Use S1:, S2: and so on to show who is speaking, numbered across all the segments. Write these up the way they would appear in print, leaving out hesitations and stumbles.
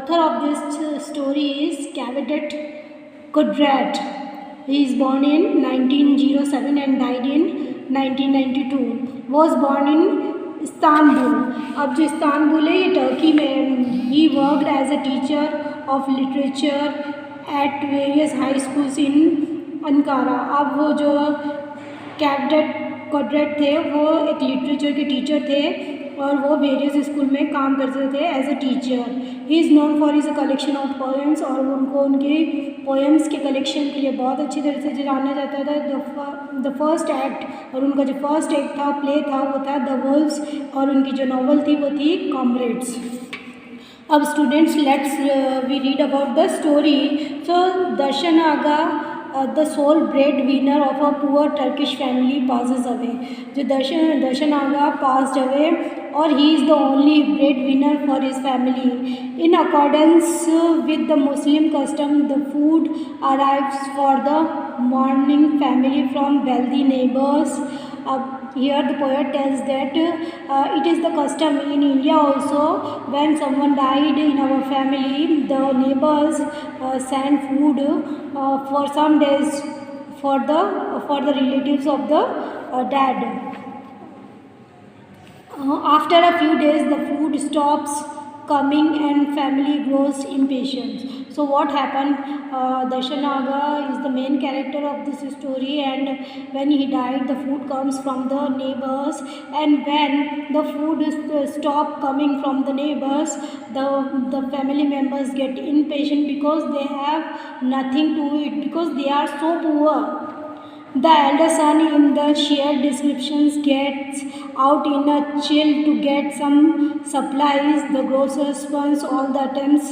S1: author of this story is Cavedet Kudrat. He is born in 1907 and died in 1992. Was born in Istanbul. अब जो Istanbul है ये Turkey में. He worked as a teacher of literature at various high schools in Ankara. अब वो जो कैवेडेट कुद्रत थे वो एक लिटरेचर के टीचर थे और वो वेरियस स्कूल में काम करते थे as a teacher. He is known for his collection of poems और उनको उनके पोएम्स के कलेक्शन के लिए बहुत अच्छी तरह से जाना जाता था. द फर्स्ट एक्ट और उनका जो फर्स्ट एक्ट था प्ले था वो था द वुल्व्स और उनकी जो नॉवल थी वो थी कॉमरेड्स. अब students let's we read about the story. So Darshan Agha the sole breadwinner of a poor Turkish family passes away. जो दर्शन आगा passed away और he is the only breadwinner for his family. In accordance with the Muslim custom, the food arrives for the mourning family from wealthy neighbors. Here the poet tells that it is the custom in India also when someone died in our family, the neighbors send food for some days for the relatives of the dead. After a few days the food stops coming and family grows impatient. So what happened? Darshan Aga is the main character of this story, and when he died the food comes from the neighbors, and when the food stop coming from the neighbors, the family members get impatient because they have nothing to eat because they are so poor. The elder son in the shared descriptions gets out in a chill to get some supplies. The grocer spurns all the attempts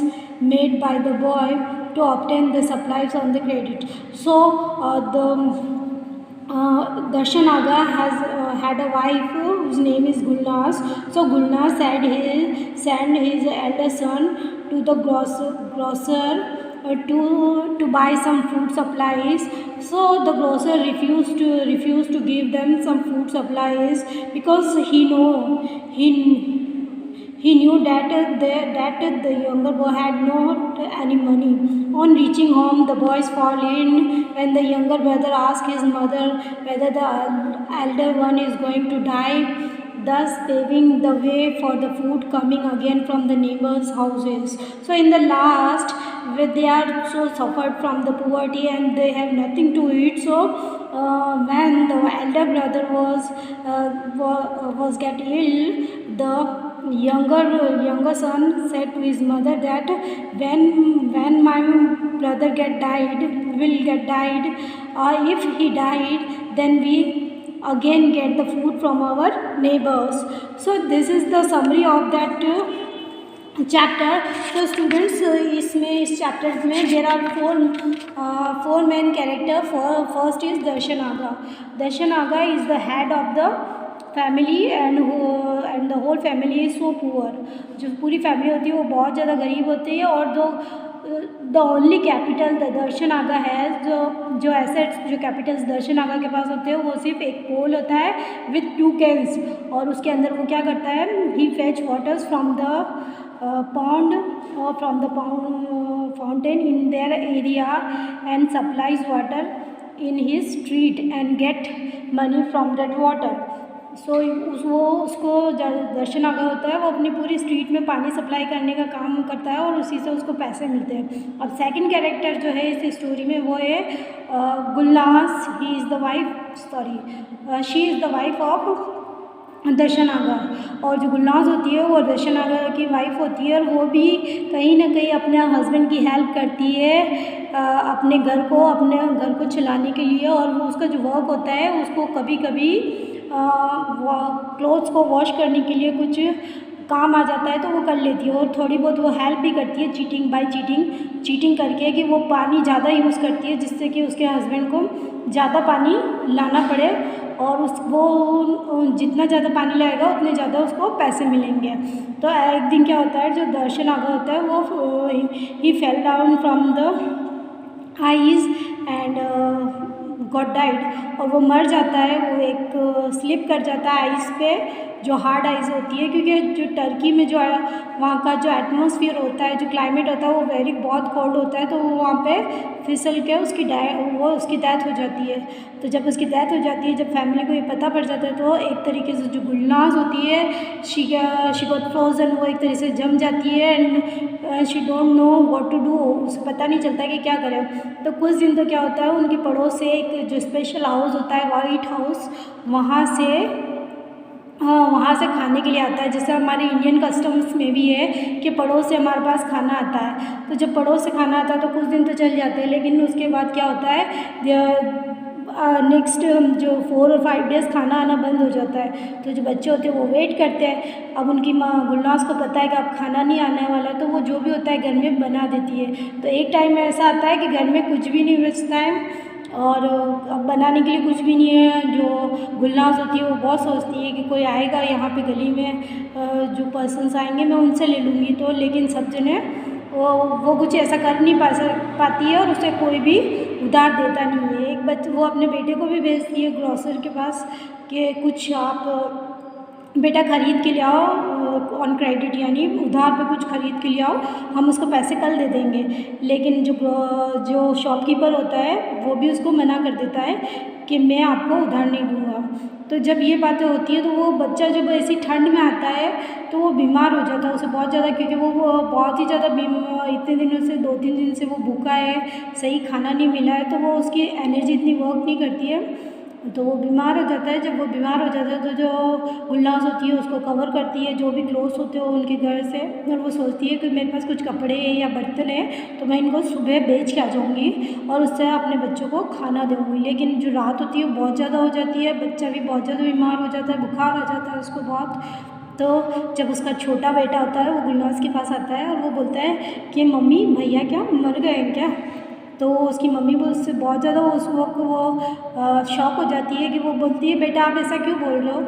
S1: made by the boy to obtain the supplies on the credit. So Darshan Aga has had a wife whose name is Gulnaz. So Gulnaz sent his elder son to the grocer to buy some food supplies. So the grocer refused to give them some food supplies because he knew that the younger boy had not any money. On reaching home, the boys fall in when the younger brother asks his mother whether the elder one is going to die, thus paving the way for the food coming again from the neighbors' houses. So in the last, they are so suffered from the poverty and they have nothing to eat. So when the elder brother was get ill, the younger son said to his mother that when my brother will get died, if he died, then we again get the food from our neighbors. So this is the summary of that chapter. So students, इस chapter में there are four main character. First is Darshan Aga. Darshan Aga is the head of the family and the whole family is so poor. जो पूरी family होती है वो बहुत ज़्यादा गरीब होती है और द ओनली कैपिटल द दर्शन आगा है जो एसेट्स जो कैपिटल्स दर्शन आगा के पास होते हैं वो सिर्फ एक पोल होता है विथ 2 कैन्स और उसके अंदर वो क्या करता है, he fetch waters from the pond or from the fountain in their area and supplies water in his street and get money from that water. सो उसको दर्शन आगा होता है वो अपनी पूरी स्ट्रीट में पानी सप्लाई करने का काम करता है और उसी से उसको पैसे मिलते हैं. अब सेकंड कैरेक्टर जो है इस स्टोरी में वो है Gulnaz. She is the wife of Darshan Agha. और जो गुलनाज होती है वो दर्शन आगा की वाइफ होती है और वो भी कहीं ना कहीं अपने हस्बैंड की हेल्प करती है अपने घर को चलाने के लिए. और वो उसका जो वर्क होता है उसको कभी कभी क्लोथ्स को वॉश करने के लिए कुछ काम आ जाता है तो वो कर लेती है और थोड़ी बहुत वो हेल्प भी करती है चीटिंग करके कि वो पानी ज़्यादा यूज़ करती है जिससे कि उसके हस्बैंड को ज़्यादा पानी लाना पड़े और वो जितना ज़्यादा पानी लाएगा उतने ज़्यादा उसको पैसे मिलेंगे. तो एक दिन क्या होता है, जो दर्शन आगा होता है वो he fell down from the eyes and got died और वो मर जाता है. वो एक स्लिप कर जाता है आइस पे जो हार्ड आइज़ होती है, क्योंकि जो टर्की में जो वहाँ का जो एटमॉस्फेयर होता है, जो क्लाइमेट होता है वो बहुत कोल्ड होता है, तो वो वहाँ पे फिसल के उसकी डेथ हो जाती है। तो जब उसकी डेथ हो जाती है, जब फैमिली को ये पता पड़ जाता है, तो एक तरीके से जो गुलनाज होती है शी गॉट फ्रोजन, वो एक तरीके से जम जाती है and she don't know what to do, उसे पता नहीं चलता कि क्या करें। तो कुछ दिन तो क्या होता है, उनके पड़ोस से एक जो स्पेशल हाउस होता है, वाइट हाउस, वहाँ से खाने के लिए आता है। जैसे हमारे इंडियन कस्टम्स में भी है कि पड़ोस से हमारे पास खाना आता है, तो जब पड़ोस से खाना आता है तो कुछ दिन तो चल जाते हैं, लेकिन उसके बाद क्या होता है, नेक्स्ट जो 4 और 5 डेज़ खाना आना बंद हो जाता है। तो जो बच्चे होते हैं वो वेट करते हैं। अब उनकी माँ गुलनाज को पता है कि अब खाना नहीं आने वाला, तो वो जो भी होता है घर में बना देती है। तो एक टाइम में ऐसा आता है कि घर में कुछ भी नहीं बचता है और अब बनाने के लिए कुछ भी नहीं है। जो गुलनाज होती है वो बहुत सोचती है कि कोई आएगा यहाँ पे गली में, जो पर्सन्स आएंगे मैं उनसे ले लूँगी, तो लेकिन सब जने वो कुछ ऐसा कर नहीं पाती है और उसे कोई भी उधार देता नहीं है। एक वो अपने बेटे को भी भेजती है ग्रोसर के पास कि कुछ आप बेटा ख़रीद के ले आओ ऑन क्रेडिट, यानी उधार पे कुछ ख़रीद के ले आओ, हम उसको पैसे कल दे देंगे। लेकिन जो शॉपकीपर होता है वो भी उसको मना कर देता है कि मैं आपको उधार नहीं दूँगा। तो जब ये बातें होती है तो वो बच्चा जब ऐसी ठंड में आता है तो वो बीमार हो जाता है, उसे बहुत ज़्यादा, क्योंकि वो बहुत ही ज़्यादा इतने दिनों से 2-3 दिन से वो भूखा है, सही खाना नहीं मिला है, तो वो उसकी एनर्जी इतनी वर्क नहीं करती है, तो वो बीमार हो जाता है। जब वो बीमार हो जाता है तो जो गुलनाज होती है उसको कवर करती है, जो भी क्लोथ्स होते हैं उनके घर से, और वो सोचती है कि मेरे पास कुछ कपड़े या बर्तन हैं तो मैं इनको सुबह बेच के आ जाऊँगी और उससे अपने बच्चों को खाना दूँगी। लेकिन जो रात होती है वो बहुत ज़्यादा हो जाती है, बच्चा भी बहुत ज़्यादा बीमार हो जाता है, बुखार आ जाता है उसको बहुत। तो जब उसका छोटा बेटा होता है वो गुलनाज के पास आता है और वो बोलता है कि मम्मी भैया क्या मर गए हैं क्या। तो उसकी मम्मी वो उससे बहुत ज़्यादा उस वक्त वो शॉक हो जाती है कि वो बोलती है बेटा आप ऐसा क्यों बोल रहे हो।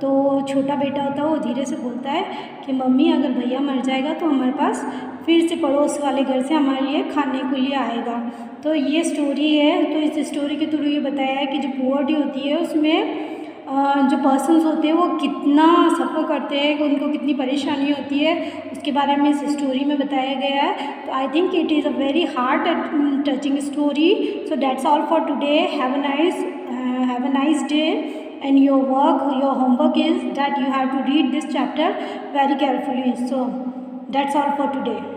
S1: तो छोटा बेटा होता है वो धीरे से बोलता है कि मम्मी अगर भैया मर जाएगा तो हमारे पास फिर से पड़ोस वाले घर से हमारे लिए खाने के लिए आएगा। तो ये स्टोरी है। तो इस स्टोरी के थ्रू ये बताया है कि जो पुअर्टी होती है उसमें जो पर्सन्स होते हैं वो कितना सफ़र करते हैं, उनको कितनी परेशानी होती है, उसके बारे में इस स्टोरी में बताया गया है। तो I think it is a very heart touching story. So that's all for today. Have a nice day and your homework is that you have to read this chapter very carefully. So that's all for today.